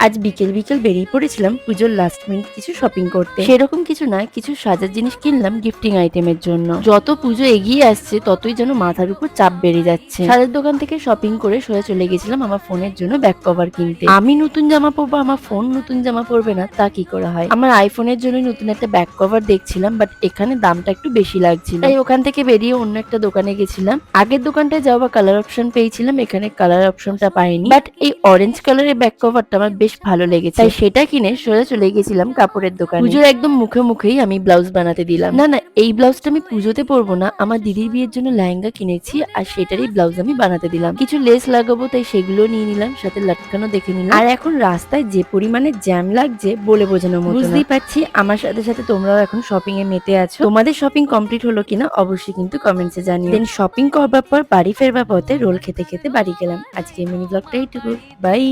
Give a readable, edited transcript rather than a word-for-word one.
আজ বিকেল বিকেল বেরিয়ে পড়েছিলাম পুজোর লাস্ট মিনিট কিছু শপিং করতে। সেরকম কিছু নয়, কিছু সাজার জিনিস কিনলাম গিফটিং আইটেমের জন্য। যত পুজো এগিয়ে আসছে ততই যেন মাথার উপর চাপ বেড়ে যাচ্ছে। সাজের দোকান থেকে শপিং করে সোজা চলে গেছিলাম আমার ফোনের জন্য ব্যাক কভার কিনতে। আমি নতুন জামা পরবো, আমার ফোন নতুন জামা পরবে না, তা কি করে হয়? আমার আইফোনের জন্য নতুন একটা ব্যাক কভার দেখছিলাম, বাট এখানে দামটা একটু বেশি লাগছিল, তাই ওখান থেকে বেরিয়ে অন্য একটা দোকানে গেছিলাম। আগের দোকানটায় যাওয়া কালার অপশন পেয়েছিলাম, এখানে কালার অপশনটা পাইনি, বাট এই অরেঞ্জ কালারের ব্যাক কভারটা আমার বেশ ভালো লেগেছে, তাই সেটা কিনে সোজা চলে গেছিলাম কাপড়ের দোকানে। পুজোর একদম মুখে মুখেই আমি ব্লাউজ বানাতে দিলাম। না না, এই ব্লাউজটা আমি পুজোতে পরবো না, আমার দিদির বিয়ের জন্য লেহেঙ্গা কিনেছি, আর সেটারই ব্লাউজ আমি বানাতে দিলাম। কিছু লেস লাগাবো তাই সেগুলো নিয়ে নিলাম, সাথে লাটকানো দেখে নিলাম। আর এখন রাস্তায় যে পরিমাণে জ্যাম লাগছে বলে বোঝানো মতো না। বুঝতেই পারছি আমার সাথে সাথে তোমরাও এখন শপিং এ মেতে আছো। তোমাদের শপিং কমপ্লিট হলো কিনা অবশ্যই কিন্তু কমেন্টসে জানিও। দেন শপিং করবার পর বাড়ি ফেরবার পথে রোল খেতে খেতে বাড়ি গেলাম। আজকে মিনি ব্লগটা এইটুকু। বাই।